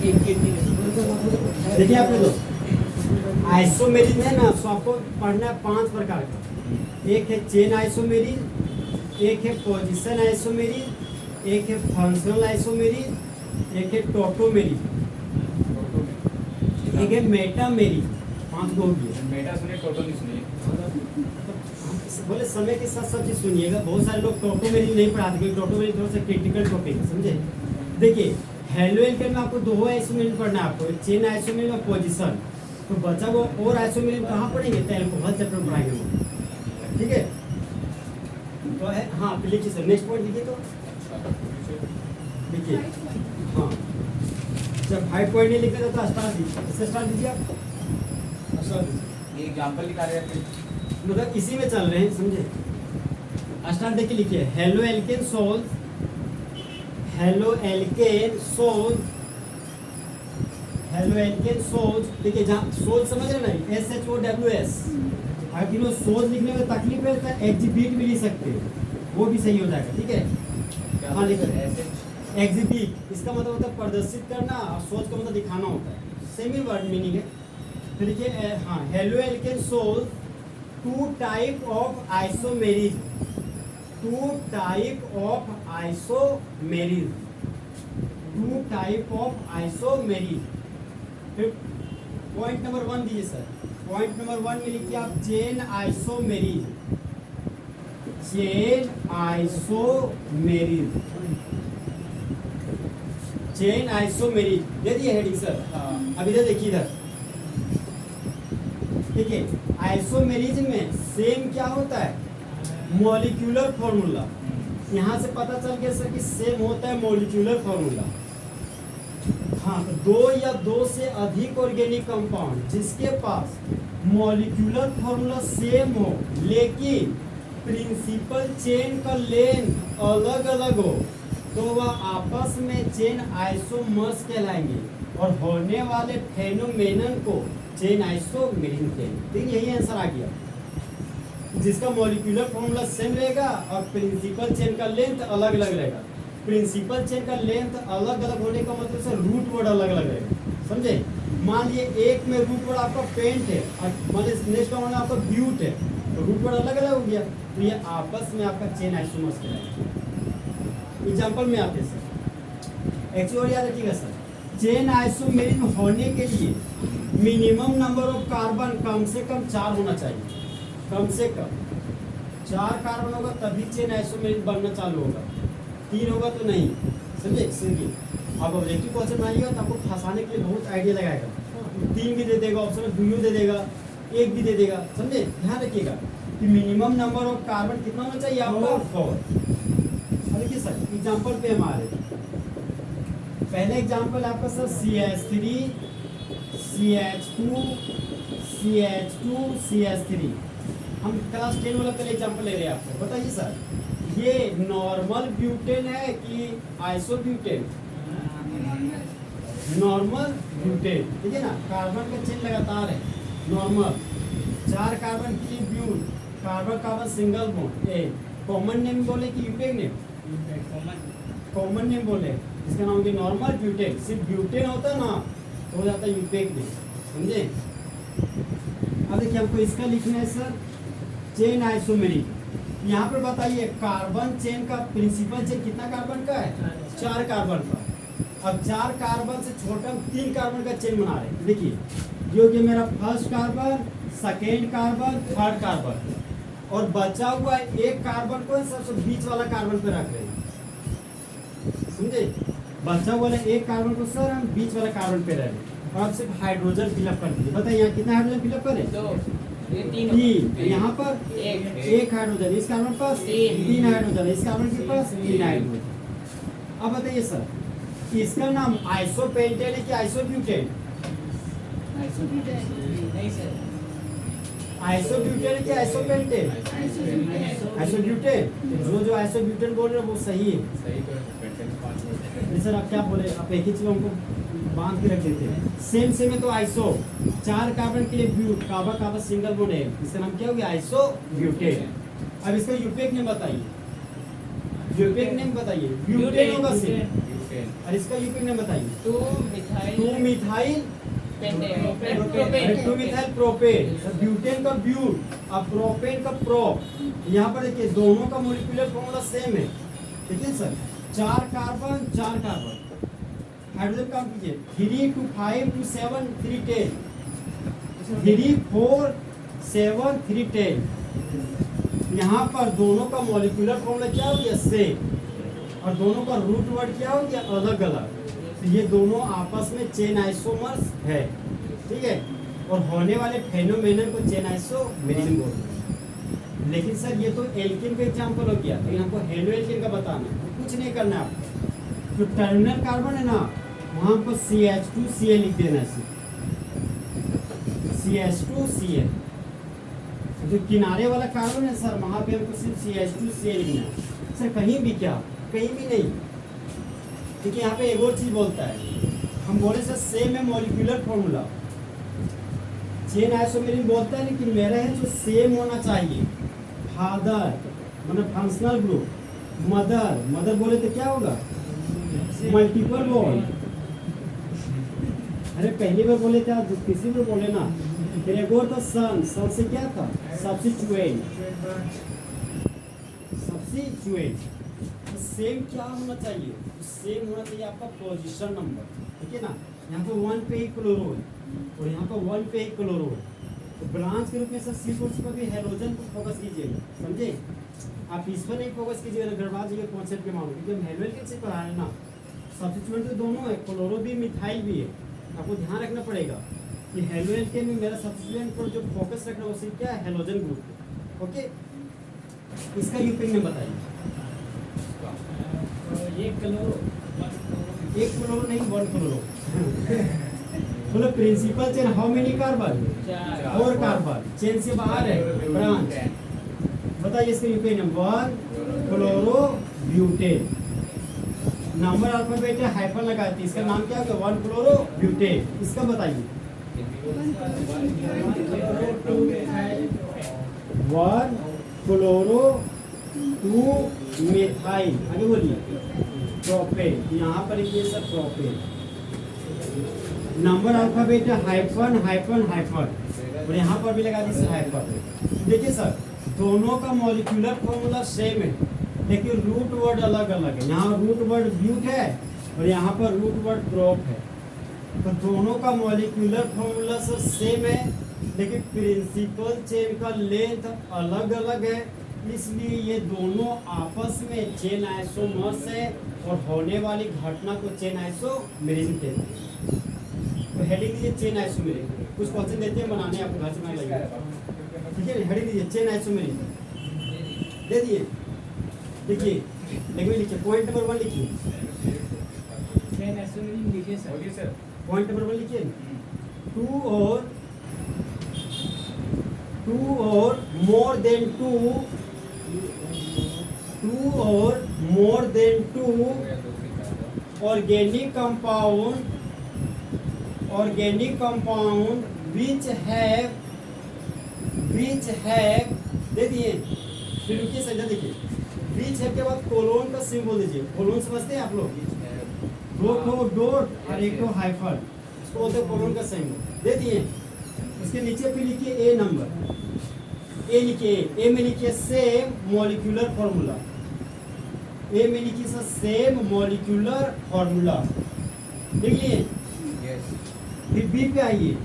देखिए आपने दोस्त आइसोमेरिज है ना, सो आपको पढ़ना है 5 प्रकार का। एक है चेन आइसोमेरिज, एक है पोजीशन आइसोमेरिज, एक है फंक्शनल आइसोमेरिज, एक है टोटोमेरिज, एक है मेटामेरिज। 5 गो हो गए। मेटा सुनिए, टोटो नहीं सुनिए। बोले समय के साथ सब चीज सुनिएगा। बहुत सारे लोग टोटोमेरिज नहीं पढ़ाते क्योंकि टोटोमेरिज थोड़ा सा क्रिटिकल टॉपिक है, समझे। देखिए हेलो एल्केन में आपको 2 आइसोमेरिज पढ़ना है, आपको एक चेन आइसोमेरिज और पोजीशन। तो बचा वो और आइसोमेरिज कहाँ पढ़ेंगे, तो एल्कोहल चैप्टर पढ़ाएंगे वो, ठीक है। तो है हाँ, लिखिए सर, नेक्स्ट पॉइंट लिखिए। तो देखिए हाँ, जब 5 पॉइंट नहीं लिखा तो स्टार्ट दीजिए, इससे स्टार्ट दीजिए आप, स्टार्ट दीजिए। ये एग्जांपल निकाल रहे हैं, मतलब इसी में चल रहे हैं, समझे। स्टार्ट देखिए, लिखिए hello alkene souls, hello alkene souls, hello alkene souls. देखिए जहाँ सोल्स समझ रहे ना, SHOWS। अगर किसी सोल्स लिखने में तकलीफ है तो एग्जिबिट भी लिख सकते हैं, वो भी सही हो जाएगा, ठीक है। हाँ लिखिए एग्जिबिट, इसका मतलब होता है प्रदर्शित करना, और सोच का मतलब दिखाना होता है, सेम ही वर्ड मीनिंग है। तो देखिए हाँ, हेलो एल्केन सोल्स 2 type of isomerism, 2 type of isomerism, 2 type of isomerism. फिर पॉइंट नंबर 1 दीजिए सर। पॉइंट नंबर 1 में लिखिए आप chain isomerism, chain isomerism, chain isomerism. दे दिए हेडिंग सर। अब इधर देखिए, इधर ठीक है। आइसोमेरिज में सेम क्या होता है, मॉलिक्यूलर फॉर्मूला। यहाँ से पता चल गया सर कि सेम होता है मॉलिक्यूलर फॉर्मूला। हाँ, तो 2 या 2 से अधिक ऑर्गेनिक कंपाउंड जिसके पास मॉलिक्यूलर फॉर्मूला सेम हो लेकिन प्रिंसिपल चेन का लेंथ अलग अलग हो, तो वह आपस में चेन आइसोमर्स कहलाएंगे और होने वाले फेनोमेनन को चेन आइसोमेरिज कहलाएंगे। ठीक, यही आंसर आ गया। जिसका मॉलिक्यूलर फॉर्मूला सेम रहेगा और प्रिंसिपल चेन का लेंथ अलग अलग रहेगा। प्रिंसिपल चेन का लेंथ अलग अलग होने का मतलब से रूट वर्ड अलग अलग रहेगा, समझे। मान लिए एक में रूट वर्ड आपका पेंट है और मान लीजिए नेक्स्ट का आपका ब्यूट है, तो रूट वर्ड अलग अलग हो गया, तो ये आपस में आपका चेन आइसोमर्स कहलाएगा। एग्जांपल में आते सर, एक चीज और याद रखिएगा सर, चेन आइसोमेरिज होने के लिए मिनिमम नंबर ऑफ कार्बन कम से कम 4 होना चाहिए, कम से कम 4 कार्बन होगा तभी चेन आइसोमेरिज बनना चालू होगा, 3 होगा तो नहीं, समझे। सिंपल अब ऑब्जेक्टिव क्वेश्चन बनाइएगा तो आपको फंसाने के लिए बहुत आइडिया लगाएगा। 3 भी दे देगा, ऑप्शन में 2 दे देगा, 1 भी दे देगा, समझे। ध्यान रखिएगा कि मिनिमम नंबर ऑफ कार्बन कितना होना चाहिए आपका, 4। देखिए सर एग्जाम्पल पे हमारे पहले एग्जाम्पल आपका sir CH3 CH2 CH2 CH3। हम क्लास 10 वाला पहले एग्जाम्पल ले रहे हैं आपको। बताइए सर, ये नॉर्मल ब्यूटेन है कि आइसोब्यूटेन? नॉर्मल ब्यूटेन, ठीक है ना। कार्बन का चेन लगातार है, नॉर्मल। 4 कार्बन की but, carbon carbon single bond. Common name बोले कि यूपेक नेम? कॉमन नेम बोले, इसका नाम है नॉर्मल ब्यूटेन। सिर्फ ब्यूटेन होता ना तो हो जाता है यूपेक नेम, समझे। अब देखिए हमको इसका लिखना है सर चेन आइसोमेरिज। यहाँ पर बताइए कार्बन चेन का प्रिंसिपल चेन कितना कार्बन का है, 4 कार्बन का। अब 4 कार्बन से छोटा हम 3 कार्बन का चेन बना रहे हैं। देखिए ये हो गया मेरा first carbon, second carbon, third carbon, और बचा हुआ 1 कार्बन को सबसे बीच वाला कार्बन पे रख रहे हैं, समझे। बचा हुआ 1 कार्बन को सर हम बीच वाला कार्बन पे रह रहे हैं, और आप सिर्फ हाइड्रोजन फिलअप कर दीजिए। बताइए यहाँ कितना हाइड्रोजन फिलअप करें, 3। यहाँ पर 1 हाइड्रोजन, इस कार्बन पास 3 हाइड्रोजन, इस कार्बन के पास 3 हाइड्रोजन। अब बताइए सर इसका नाम आइसोपेंटेन है कि आइसोब्यूटेन? आइसोब्यूटेन है कि आइसोपेंटेन? आइसोब्यूटेन। जो आइसोब्यूटेन बोल रहे हैं वो सही है। सर आप क्या बोले, आप एक ही चीज हमको बांध के रख देते हैं। सेम सेम है तो आइसो, 4 कार्बन के लिए but, carbon carbon single bond है, इसका नाम क्या हो गया, आइसोब्यूटेन। अब इसका यूपेक नेम बताइए, यूपेक नेम बताइए। ब्यूटेन होगा सिर्फ, और इसका यूपेक नेम बताइए। 2 methyl methyl two methyl propane, butane का ब्यूट और प्रोपेन का प्रोप। यहाँ पर देखिए दोनों का मॉलिक्यूलर फॉर्मूला सेम है, ठीक है sir. 4 carbon 4 carbon, hydrogen count कीजिए 3 2 5 2 7 3 10, 3 4 7 3 10। यहाँ पर दोनों का मॉलिक्यूलर फॉर्मूला क्या हो गया सेम, और दोनों का रूट वर्ड क्या हो गया अलग अलग। तो ये दोनों आपस में चेन आइसोमर्स है, ठीक है। और होने वाले फेनोमेनन को चेन आइसोमेरिज्म बोलते हैं। लेकिन सर ये तो एल्केन का एग्जांपल हो गया, तो हमको हेलो एल्केन का बताना है, तो कुछ नहीं करना है आपको। जो टर्मिनल कार्बन है ना वहाँ पर CH2Cl लिख देना है, CH2Cl। जो किनारे वाला कार्बन है सर वहाँ पे हमको सिर्फ CH2Cl लिखना है सर, कहीं भी क्या, कहीं भी नहीं। देखिए यहाँ पे एक और चीज बोलता है, हम बोले सर सेम है मॉलिक्यूलर फॉर्मूला, चेन आइसोमेरिज्म बोलता है, लेकिन मेरा है जो सेम होना चाहिए। फादर मतलब फंक्शनल ग्रुप, मदर, मदर बोले तो क्या होगा मल्टीपल बॉन्ड। अरे पहली बार बोले थे, तीसरी बार बोले ना। फिर एक और था सन, सन से क्या था सब्स्टिट्यूएंट, सब्स्टिट्यूएंट। सेम क्या होना चाहिए, सेम होना चाहिए आपका पोजीशन नंबर, ठीक है ना। यहाँ पे 1 पे ही क्लोरो है और यहाँ पे 1 पे ही क्लोरो है। तो ब्रांच के रूप में सर C4 पर भी हेलोजन को फोकस कीजिएगा, समझे। आप इस पर नहीं फोकस कीजिएगा, गड़बड़ा जाइए कॉन्सेप्ट के मामले, क्योंकि हम हेलोजन से पढ़ा रहे हैं ना। सब्स्टिट्यूएंट तो दोनों है, क्लोरो भी मिथाइल भी है। आपको ध्यान रखना पड़ेगा कि हेलोजन में मेरा सब्स्टिट्यूएंट पर जो फोकस रखना है वो सिर्फ क्या है हेलोजन ग्रुप, ओके। इसका यूपिंग में बताइए। एक क्लोरो नहीं 1 क्लोरो। बोलो principal chain how many carbon 4 carbon, chain से बाहर है ब्रांच। बताइए इसका IUPAC number 1 chloro butane. Number alphabet है हाइफन लगाती है, इसका नाम क्या होगा 1 क्लोरो ब्यूटेन। इसका बताइए 1 क्लोरो 2 मिथाइल, आगे बोलिए प्रोपेन। यहाँ पर ये सब प्रोपेन। नंबर अल्फाबेट है हाइफन हाइफन हाइफन, और यहाँ पर भी लगा दीजिए हाइफन। देखिए सर दोनों का मॉलिक्यूलर फॉर्मूला सेम है, लेकिन रूट वर्ड अलग अलग है। यहाँ रूट वर्ड ब्यूट है और यहाँ पर रूट वर्ड प्रोप है। तो दोनों का मॉलिक्यूलर फॉर्मूला सर सेम है, लेकिन प्रिंसिपल चेन का लेंथ अलग अलग है, इसलिए ये दोनों आपस में चेन आइसोमर्स है और होने वाली घटना को चेन आइसोमेरिज्म कहते हैं। तो हेडिंग दीजिए चेन आइसोमेरिज्म। कुछ क्वेश्चन देते हैं बनाने, आपको घर से बना लगेगा, ठीक है। हेडिंग दीजिए चेन आइसोमेरिज्म दे दिए। देखिए लेकिन लिखिए पॉइंट नंबर 1 लिखिए, चेन आइसोमेरिज्म लिखिए सर। पॉइंट नंबर 1 लिखिए 2 और more than 2 organic compound which have दे दिए। फिर रुकिए सर देखिए, which है के बाद कोलोन का सिंबल दीजिए। कोलोन समझते हैं आप लोग, दो डॉट और एक तो हाइफन, इसको बोलते हैं कोलोन का सिंबल दे दिए। उसके नीचे फिर लिखिए ए नंबर, ए लिखिए, ए में लिखिए सेम मॉलिक्यूलर फॉर्मूला, ए में लिखिए सर सेम मॉलिक्यूलर फॉर्मूला, लिख लिए। फिर बी पे आइए,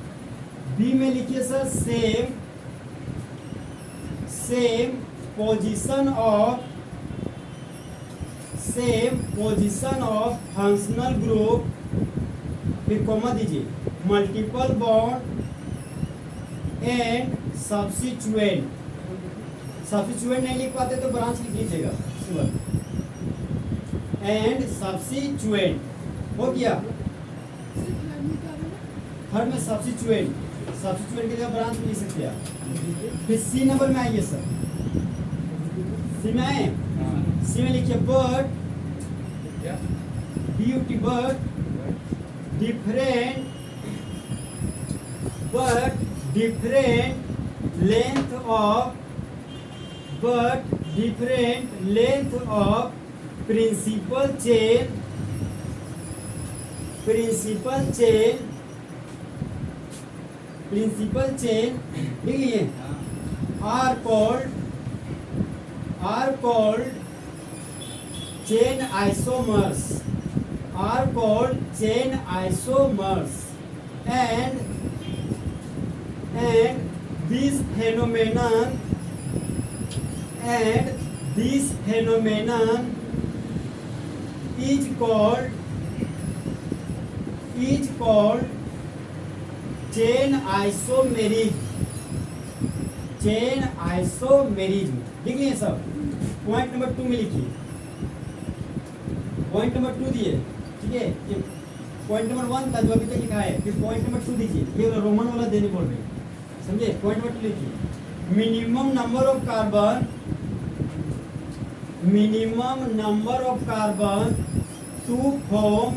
बी में लिखिए sir same position of functional group, फिर कॉमा दीजिए, मल्टीपल बॉन्ड एंड सब्स्टिट्यूएंट नहीं लिख पाते तो ब्रांच लिख लीजिएगा, एंड सब्स्टिट्यूएंट हो गया। हर में सब्स्टिट्यूएंट की जगह ब्रांच लिख सकते हैं। फिर सी नंबर में आइए सर, सी में आए, सी में लिखिए but different length of principal chain principal chain लिख लिए are called chain isomers and this phenomenon is called chain isomerism लिख लिए सब। पॉइंट नंबर 2 में लिखिए, पॉइंट नंबर 2 दिए, ठीक है। ये पॉइंट नंबर 1 था जो अभी तक लिखा है, फिर पॉइंट नंबर 2 दीजिए, ये रोमन वाला देने बोल रहे हैं, समझे। पॉइंट नंबर 2 लिखिए, minimum number of carbon to form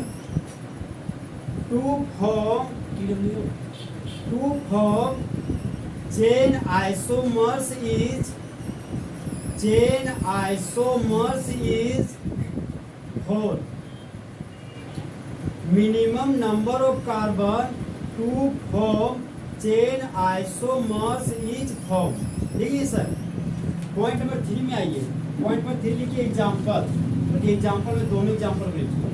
chain isomers is 4. minimum number of carbon to form chain isomers is 4. देखिए सर, पॉइंट नंबर 3 में आइए। पॉइंट नंबर 3 लिखिए एग्जाम्पल, एग्जाम्पल में दोनों एग्जाम्पल लिखिए।